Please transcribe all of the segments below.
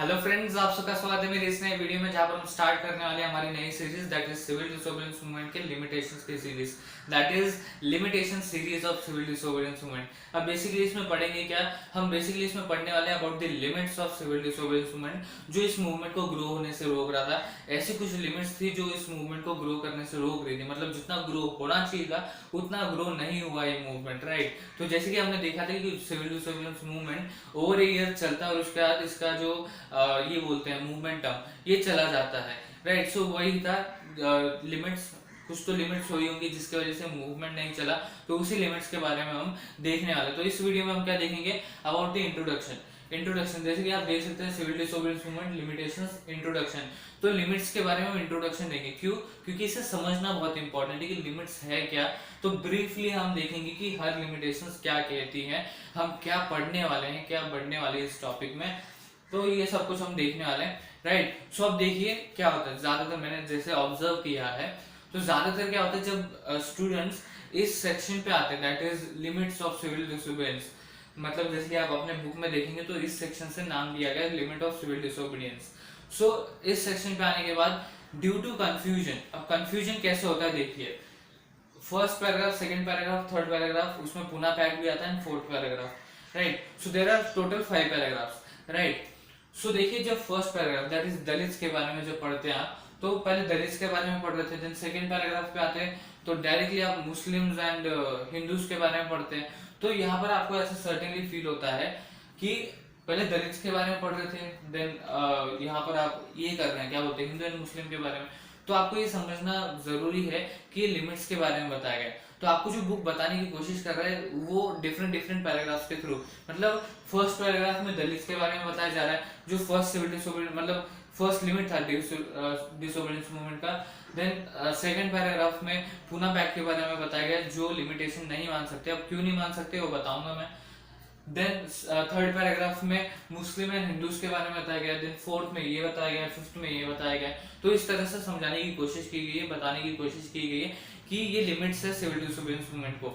Hello friends, आप सबका स्वागत है मेरे इस नए वीडियो में, जहां पर हम स्टार्ट करने वाले हैं हमारी नई series that is civil disobedience movement के लिमिटेशंस की series, that is limitation series of civil disobedience movement. अब बेसिकली इसमें पढ़ेंगे क्या, हम बेसिकली इसमें पढ़ने वाले हैं about the limits of civil disobedience movement, जो इस मूवमेंट को ग्रो होने से रोक रहा था। ऐसी कुछ लिमिट्स थी जो इस मूवमेंट को ग्रो करने से रोक रही थी, मतलब जितना ग्रो होना चाहिए था उतना ग्रो नहीं हुआ ये मूवमेंट, राइट। तो जैसे कि हमने देखा था कि civil disobedience movement over a year चलता है और उसके बाद इसका जो ये बोलते हैं मूवमेंटम, ये चला जाता है, राइट। सो वही था लिमिट्स, कुछ तो लिमिट्स हुई होंगी जिसकी वजह से मूवमेंट नहीं चला, तो उसी लिमिट्स के बारे में हम देखने वाले। तो इस वीडियो में हम क्या देखेंगे, अबाउट द इंट्रोडक्शन। जैसे कि आप देख सकते हैं civil disobedience movement limitations introduction. तो लिमिट्स के बारे में हम इंट्रोडक्शन देंगे, क्यों? क्योंकि इसे समझना बहुत इंपॉर्टेंट है कि लिमिट्स है क्या। तो ब्रीफली हम देखेंगे कि हर लिमिटेशंस क्या कहती हैं, हम क्या पढ़ने वाले हैं, क्या बढ़ने वाले हैं इस टॉपिक में। तो ये सब कुछ हम देखने वाले हैं, राइट। सो अब देखिए क्या होता है, ज्यादातर मैंने जैसे ऑब्जर्व किया है, तो ज्यादातर क्या होता है जब स्टूडेंट्स इस सेक्शन पे आते हैं, that is limits of civil disobedience, मतलब जैसे कि आप अपने बुक में देखेंगे तो इस सेक्शन से नाम दिया गया है limit of civil disobedience. So इस सेक्शन पे आने के बाद ड्यू टू कंफ्यूजन, अब कंफ्यूजन कैसे होता है देखिए, first paragraph, second paragraph, third paragraph, उसमें पुनः पैक भी आता है, fourth paragraph, right. So there are total 5 paragraphs, right. So देखिए, जब first paragraph that is Dalits के बारे में जब पढ़ते हैं आप, तो पहले दलित्स के बारे में पढ़ रहे थे, देन सेकंड पैराग्राफ पे आते हैं तो डायरेक्टली आप मुस्लिम्स एंड हिंदूज के बारे में पढ़ते हैं। तो यहाँ पर आपको ऐसा सर्टेनली फील होता है कि पहले दलित्स के बारे में पढ़ रहे थे, देन यहाँ पर आप ये कर रहे हैं, क्या बोलते हैं, हिंदू एंड मुस्लिम के बारे में। तो आपको ये समझना जरूरी है कि लिमिट्स के बारे में बताया गया। तो आपको जो बुक बताने की कोशिश कर रहा है वो डिफरेंट डिफरेंट पैराग्राफ्स के थ्रू, मतलब फर्स्ट पैराग्राफ में दलित के बारे में बताया जा रहा है, जो फर्स्ट सिविल डिसोबीडियंस मतलब फर्स्ट लिमिट था डिसोबीडियंस मूवमेंट का। देन सेकंड पैराग्राफ में पूना पैक्ट के बारे में बताया गया, जो लिमिटेशन नहीं मान सकते। अब क्यों नहीं मान सकते वो बताऊंगा मैं। देन थर्ड पैराग्राफ में मुस्लिम एंड हिंदूज के बारे में बताया गया, देन फोर्थ में ये बताया गया, फिफ्थ में ये बताया गया। तो इस तरह से समझाने की कोशिश की गई है, बताने की कोशिश की गई है कि ये लिमिट्स है सिविल डिसोबीडियंस मूवमेंट को,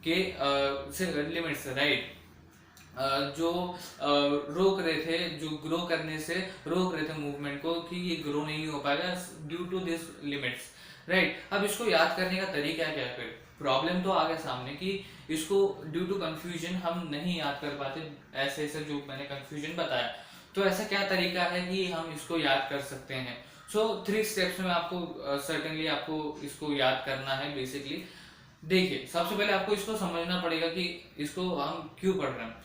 के लिमिट्स है, राइट। जो रोक रहे थे, जो ग्रो करने से रोक रहे थे मूवमेंट को, कि ये ग्रो नहीं हो पाएगा due to this limits, right. अब इसको याद करने का तरीका क्या है, फिर प्रॉब्लम तो आ गया सामने कि इसको ड्यू टू कंफ्यूजन हम नहीं याद कर पाते, ऐसे ऐसे जो मैंने कंफ्यूजन बताया। तो ऐसा क्या तरीका है कि हम इसको याद कर सकते हैं। सो 3 स्टेप्स में आपको सर्टेनली आपको इसको याद करना है। बेसिकली देखिए, सबसे पहले आपको इसको समझना पड़ेगा कि इसको हम क्यों पढ़ रहे हैं,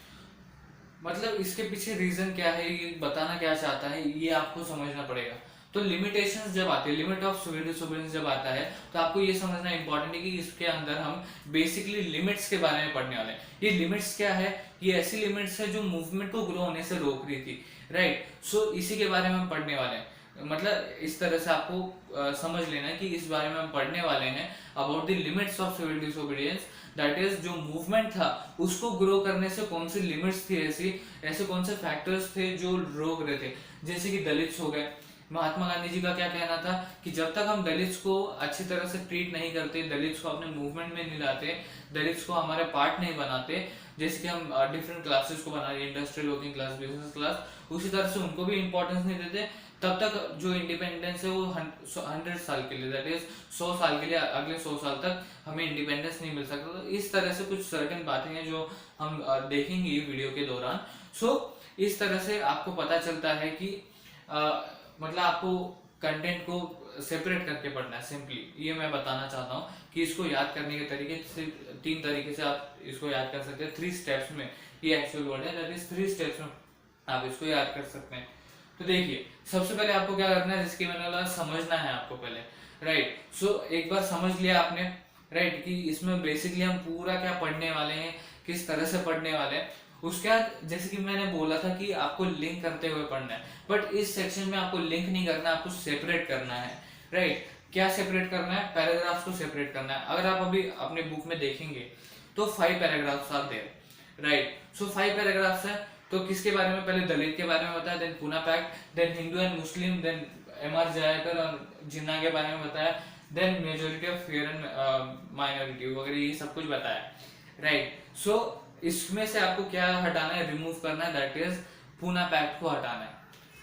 मतलब इसके पीछे रीजन क्या है, ये बताना क्या चाहता है, ये आपको समझना पड़ेगा। तो लिमिटेशंस जब आते हैं, लिमिट ऑफ सिविल डिसोबीडियंस जब आता है, तो आपको ये समझना इंपॉर्टेंट है कि इसके अंदर हम बेसिकली लिमिट्स के बारे में पढ़ने वाले हैं। ये लिमिट्स क्या है, ये ऐसी लिमिट्स है जो मूवमेंट को ग्रो होने से रोक रही थी, राइट। सो इसी के बारे में हम पढ़ने वाले हैं, मतलब इस तरह से आपको समझ लेना है कि इस बारे में हम पढ़ने वाले हैं about the limits of civil disobedience, that is जो मूवमेंट था उसको ग्रो करने से कौन सी लिमिट्स थी, ऐसे कौन से फैक्टर्स थे जो रोक रहे थे। जैसे कि दलित्स हो गए, महात्मा गांधी जी का क्या कहना था कि जब तक हम दलित्स को अच्छी तरह से ट्रीट नहीं करते, दलित्स को अपने मूवमेंट में नहीं लाते, दलित्स को हमारे पार्ट नहीं बनाते, जैसे कि हम डिफरेंट क्लासेस को बना रहे हैं, industrial working class, business class, उसी तरह से उनको भी इंपॉर्टेंस नहीं देते, तब तक जो इंडिपेंडेंस है वो 100 साल के लिए, दैट इज 100 साल के लिए, अगले 100 साल तक हमें इंडिपेंडेंस नहीं मिल सकता। तो इस तरह से कुछ सर्टेन बातें हैं जो हम देखेंगे वीडियो के दौरान। सो इस तरह से आपको पता चलता है कि मतलब आपको कंटेंट को सेपरेट करके पढ़ना है, सिंपली ये मैं बताना चाहता हूँ कि इसको याद करने के तरीके सिर्फ 3 तरीके से आप इसको याद कर सकते हैं, 3 स्टेप्स में, ये एक्चुअल वर्ड है, दैट इज 3 स्टेप्स में आप इसको याद कर सकते हैं। तो देखिए, सबसे पहले आपको क्या करना है, जिसकी मैंने बोला समझना है आपको पहले, राइट। सो एक बार समझ लिया आपने, राइट, कि इसमें बेसिकली हम पूरा क्या पढ़ने वाले हैं, किस तरह से पढ़ने वाले हैं। उसके बाद जैसे कि मैंने बोला था कि आपको लिंक करते हुए पढ़ना है, बट इस सेक्शन में आपको लिंक नहीं करना, आपको सेपरेट करना है, राइट। क्या सेपरेट करना है, पैराग्राफ्स को सेपरेट करना है। अगर आप अभी अपने बुक में देखेंगे तो 5 paragraphs are there, right. So 5 paragraphs है, तो किसके बारे में, पहले दलित के बारे में बताया, then Poona pact, then Hindu and Muslim, then M R Jayakar और जिन्ना के बारे में बताया, then majority of fair and minority वगैरह, ये सब कुछ बताया, राइट। सो इसमें से आपको क्या हटाना है, रिमूव करना है, दैट इज पूना पैक्ट को हटाना है,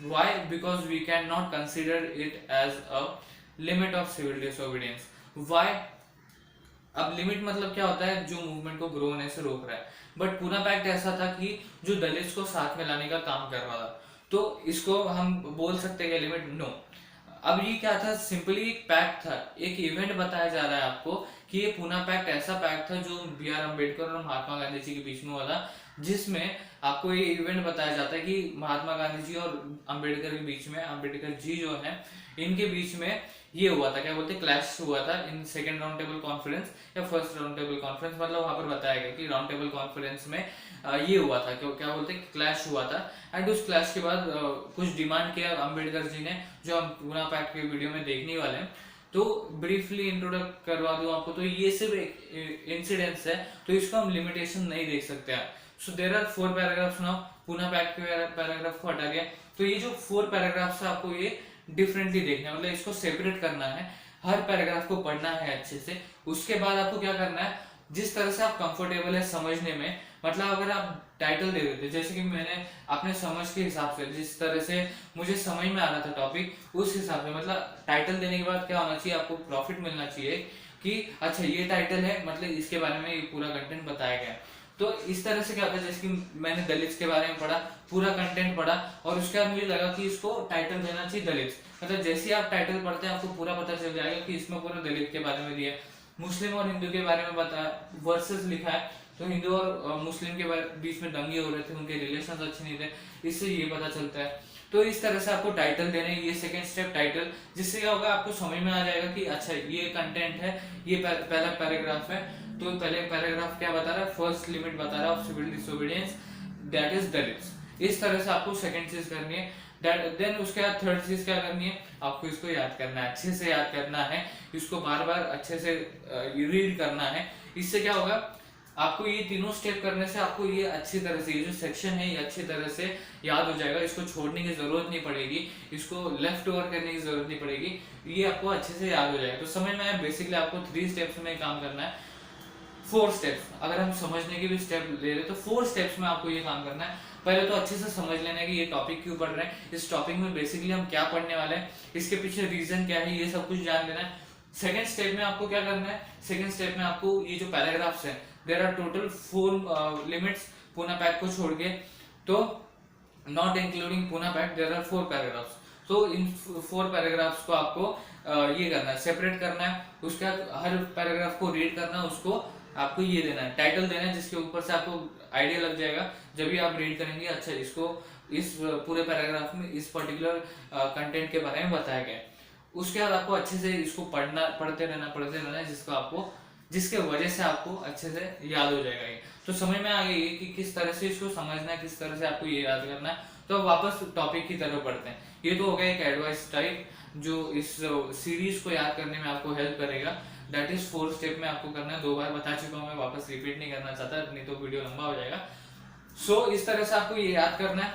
why? Because we can not consider it as a limit of civil disobedience. Why? अब लिमिट मतलब क्या होता है, जो मूवमेंट को ग्रो होने से रोक रहा है। बट पूना पैक्ट ऐसा था कि जो दलित्स को साथ में लाने का काम कर रहा था, तो इसको हम बोल सकते हैं लिमिट? नो। अब ये क्या था, सिंपली एक पैक्ट था, एक इवेंट बताया जा रहा है आपको कि ये पूना पैक्ट ऐसा पैक्ट था जो बी आर अम्बेडकर और महात्मा गांधी जी के बीच में हुआ था, जिसमें आपको ये इवेंट बताया जाता है कि महात्मा गांधी जी और अम्बेडकर के बीच में, अम्बेडकर जी जो है इनके बीच में ये हुआ था, क्या बोलते हैं, क्लैश हुआ था in second round table conference या फर्स्ट राउंड टेबल कॉन्फ्रेंस, मतलब वहां पर बताया गया कि राउंड टेबल कॉन्फ्रेंस में ये हुआ था, क्या बोलते हैं, क्लैश हुआ था। एंड उस क्लैश के बाद कुछ डिमांड किया अम्बेडकर जी ने, जो हम पूना पैक्ट के वीडियो में देखने वाले हैं। तो ब्रीफली इंट्रोडक्ट करवा दूं आपको, तो ये सिर्फ एक इंसिडेंस है, तो इसको हम लिमिटेशन नहीं देख सकते हैं। So there are 4 paragraphs now, Poona pact के पैराग्राफ को हटा गया, तो ये जो 4 पैराग्राफ्स है आपको ये डिफरेंटली देखना है, मतलब इसको सेपरेट करना है, हर पैराग्राफ को पढ़ना है अच्छे से। उसके बाद आपको क्या करना है, जिस तरह से आप कंफर्टेबल है समझने में, मतलब अगर आप टाइटल दे देते, जैसे कि मैंने अपने समझ के हिसाब से, जिस तरह से मुझे समझ में आ रहा था टॉपिक, उस हिसाब से, मतलब टाइटल देने के बाद क्या होना चाहिए, आपको प्रॉफिट मिलना चाहिए कि अच्छा ये टाइटल है, मतलब इसके बारे में ये पूरा कंटेंट बताया गया है। तो इस तरह से क्या होता है, जैसे कि मैंने दलित्स के बारे में पढ़ा, पूरा कंटेंट पढ़ा, और उसके बाद मुझे लगा कि इसको टाइटल देना चाहिए दलित्स, मतलब जैसे ही आप टाइटल पढ़ते हैं आपको पूरा पता चल जाएगा कि इसमें पूरा दलित के बारे में दिया है, मुस्लिम और हिंदू के बारे में बताया, वर्सेस लिखा है, तो हिंदू और मुस्लिम के बीच में दंगे हो रहे थे, उनके रिलेशन अच्छे नहीं थे, इससे ये पता चलता है। तो इस तरह से आपको टाइटल देने, ये सेकंड स्टेप टाइटल, जिससे क्या होगा, आपको समझ में आ जाएगा कि अच्छा ये कंटेंट है, ये पहला पैराग्राफ है, तो पहले पैराग्राफ क्या बता रहा है, फर्स्ट लिमिट बता रहा है of civil disobedience, that is Dalits. इस तरह से आपको सेकंड चीज करनी है। देन उसके बाद थर्ड चीज क्या करनी है, आपको इसको याद करना है, अच्छे से याद करना है, इसको बार बार अच्छे से रीड करना है। इससे क्या होगा, आपको ये तीनों स्टेप करने से आपको ये अच्छी तरह से, ये जो सेक्शन है ये अच्छी तरह से याद हो जाएगा, इसको छोड़ने की जरूरत नहीं पड़ेगी, इसको लेफ्ट ओवर करने की जरूरत नहीं पड़ेगी, ये आपको अच्छे से याद हो जाएगा। तो समझ में आया, बेसिकली आपको 3 स्टेप्स में काम करना है, 4 स्टेप्स, अगर हम समझने के भी स्टेप ले रहे तो 4 स्टेप्स में आपको ये काम करना है। पहले तो अच्छे से समझ लेना है कि ये टॉपिक क्यों पढ़ रहे हैं, इस टॉपिक में बेसिकली हम क्या पढ़ने वाले हैं, इसके पीछे रीजन क्या है, ये सब कुछ जान लेना है। सेकेंड स्टेप में आपको क्या करना है, सेकेंड स्टेप में आपको ये जो पैराग्राफ्स हैं, there are total 4 limits Poona pact को छोड़ के, तो not including Poona pact there are 4 paragraphs. तो इन 4 पैराग्राफ्स को आपको ये करना है, सेपरेट करना है, उसका हर पैराग्राफ को रीड करना है, उसको आपको ये देना है, टाइटल देना है, जिसके ऊपर से आपको आइडिया लग जाएगा जब भी आप रीड करेंगे, अच्छा इसको इस पूरे पैराग्राफ में इस पर्टिकुलर कंटेंट के बारे में बताया गया है। उसके बाद आपको अच्छे से इसको पढ़ते रहना है, जिसके वजह से आपको अच्छे से याद हो जाएगा ये। तो समझ में आ गई कि किस तरह से इसको समझना है, किस तरह से आपको ये याद करना है। तो वापस टॉपिक की तरफ बढ़ते हैं। ये तो हो गया एक एडवाइस टाइप जो इस सीरीज को याद करने में आपको हेल्प करेगा। दैट इज 4 स्टेप में आपको करना है, 2 बार बता चुका हूँ मैं, वापस रिपीट नहीं करना चाहता, नहीं तो वीडियो लंबा हो जाएगा। सो इस तरह से आपको ये याद करना है।